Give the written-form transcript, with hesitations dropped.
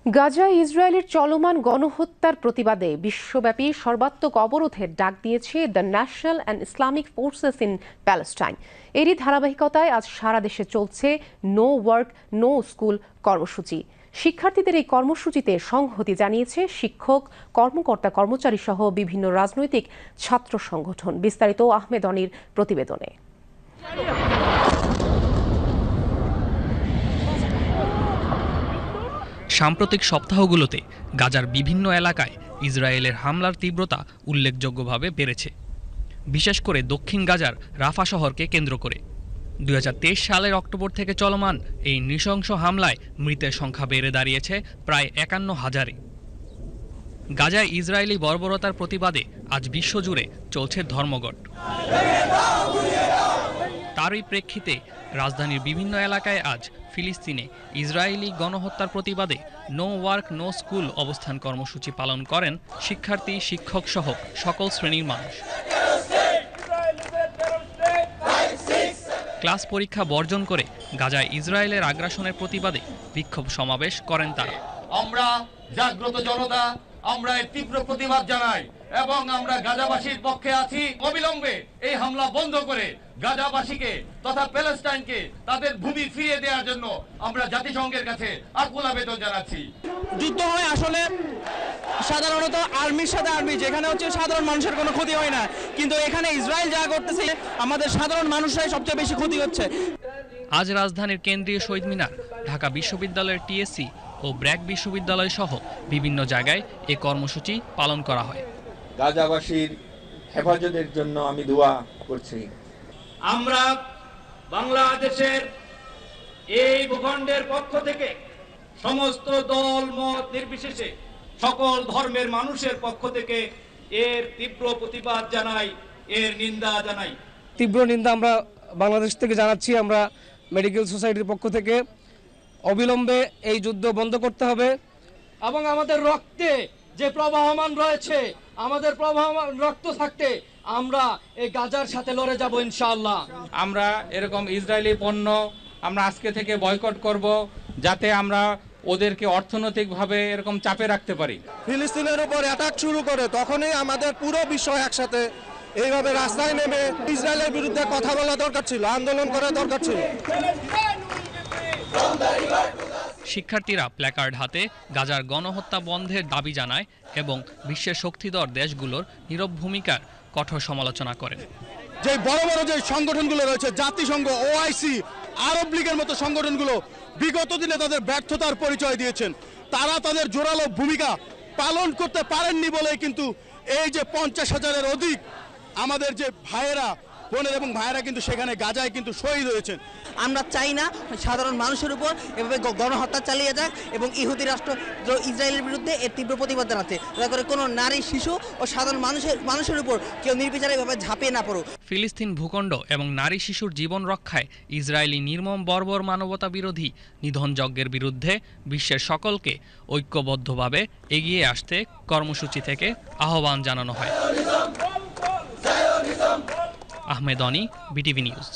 গাজায় ইসরায়েলের চলমান গণহত্যার প্রতিবাদে বিশ্বব্যাপী সর্বাত্মক অবরোধের ডাক দিয়েছে the national and Islamic forces in Palestine. এরই ধারাবাহিকতায় আজ সারা দেশে চলছে নো ওয়ার্ক নো স্কুল কর্মসূচি। শিক্ষার্থীদের এই কর্মসূচিতে সংহতি জানিয়েছে শিক্ষক, কর্মকর্তা, কর্মচারী সহ বিভিন্ন রাজনৈতিক ছাত্র সংগঠন। বিস্তারিত আহমেদ অনির প্রতিবেদনে। সাম্প্রতিক সপ্তাহগুলোতে গাজার বিভিন্ন এলাকায় ইসরায়েলের হামলার তীব্রতা উল্লেখযোগ্যভাবে বেড়েছে, বিশেষ করে দক্ষিণ গাজার রাফা শহরকে কেন্দ্র করে। 2023 সালের অক্টোবর থেকে চলমান এই নৃশংস হামলায় মৃতের সংখ্যা বেড়ে দাঁড়িয়েছে প্রায় 51,000-এ। গাজায় ইসরায়েলি বর্বরতার প্রতিবাদে আজ বিশ্বজুড়ে চলছে ধর্মঘট। তারই প্রেক্ষিতে রাজধানীর বিভিন্ন এলাকায় আজ ফিলিস্তিনে ইসরায়েলি গণহত্যার প্রতিবাদে নো ওয়ার্ক নো স্কুল অবস্থান কর্মসূচি পালন করেন শিক্ষার্থী, শিক্ষক সহ সকল শ্রেণীর মানুষ। ক্লাস পরীক্ষা বর্জন করে গাজায় ইসরায়েলের আগ্রাসনের প্রতিবাদে বিক্ষোভ সমাবেশ করেন তারা। আমরা জাগ্রত জনতা, আমরা এর তীব্র প্রতিবাদ জানাই এবং আমরা গাজাবাসীর পক্ষে আছি। অবিলম্বে এই হামলা বন্ধ করে গাজাবাসীকে তথা প্যালেস্টাইনকে তাদের ভূমি ফিরিয়ে দেওয়ার জন্য আমরা জাতিসংঘের কাছে আকুল আবেদন জানাচ্ছি। যুদ্ধ হয় আসলে সাধারণত আর্মির সাথে আর্মি, যেখানে হচ্ছে সাধারণ মানুষের কোনো ক্ষতি হয় না, কিন্তু এখানে ইসরায়েল যা করতেছে আমাদের সাধারণ মানুষরাই সবচেয়ে বেশি ক্ষতি হচ্ছে। আজ রাজধানীর কেন্দ্রীয় শহীদ মিনার, ঢাকা বিশ্ববিদ্যালয়ের টিএসসি ও ব্র্যাক বিশ্ববিদ্যালয় সহ বিভিন্ন জায়গায় এ কর্মসূচি পালন করা হয়। গাজাবাসীর হেফাজতের জন্য আমি দোয়া করছি। আমরা বাংলাদেশের এই ভূখণ্ডের পক্ষ থেকে সমস্ত দল মত নির্বিশেষে সকল ধর্মের মানুষের পক্ষ থেকে এর তীব্র প্রতিবাদ জানাই, এর নিন্দা জানাই। তীব্র নিন্দা আমরা বাংলাদেশ থেকে জানাচ্ছি। আমরা মেডিকেল সোসাইটির পক্ষ থেকে অবিলম্বে এই যুদ্ধ বন্ধ করতে হবে এবং আমাদের রক্তে যে প্রবাহমান রয়েছে, আমাদের প্রবাহমান রক্ত থাকতে আমরা এই গাজার সাথে লড়ে যাব ইনশাআল্লাহ। আমরা এরকম ইসরায়েলি পণ্য আমরা আজকে থেকে বয়কট করব, যাতে আমরা ওদেরকে অর্থনৈতিকভাবে এরকম চাপে রাখতে পারি। ফিলিস্তিনের উপর অ্যাটাক শুরু করে তখনই আমাদের পুরো বিশ্ব একসাথে এইভাবে রাস্তায় নেমে ইসরায়েলের বিরুদ্ধে কথা বলা দরকার ছিল, আন্দোলন করা দরকার ছিল। শিক্ষার্থীরা প্ল্যাকার্ড হাতে গাজার গণহত্যা বন্ধের দাবি জানায় এবং বিশ্বের শক্তিধর দেশগুলোর নীরব ভূমিকার কঠোর সমালোচনা করেন। যে বড় বড় যে সংগঠনগুলো রয়েছে, জাতিসংঘ, ওআইসি, আরব লীগের মতো সংগঠনগুলো বিগত দিনে তাদের ব্যর্থতার পরিচয় দিয়েছেন। তারা তাদের জোরালো ভূমিকা পালন করতে পারেননি বলেই কিন্তু এই যে 50,000-এর অধিক আমাদের যে ভাইয়েরা, বোনের এবং ভাইয়েরা কিন্তু সেখানে গাজায় কিন্তু শহীদ হয়েছেন। আমরা চাই না সাধারণ মানুষের উপর এভাবে গণহত্যা চালিয়ে যাক এবং ইহুদি রাষ্ট্র ইসরায়েলের বিরুদ্ধে এর তীব্র প্রতিবাদ জানাচ্ছে, যাতে করে কোনো নারী, শিশু ও সাধারণ মানুষের উপর কেউ নির্বিচারে এভাবে ঝাঁপিয়ে না পড়ুক। ফিলিস্তিন ভূখণ্ড এবং নারী শিশুর জীবন রক্ষায় ইসরায়েলি নির্মম বর্বর মানবতা বিরোধী নিধন যজ্ঞের বিরুদ্ধে বিশ্বের সকলকে ঐক্যবদ্ধভাবে এগিয়ে আসতে কর্মসূচি থেকে আহ্বান জানানো হয়। আহমেদ অনি, বিটিভি নিউজ।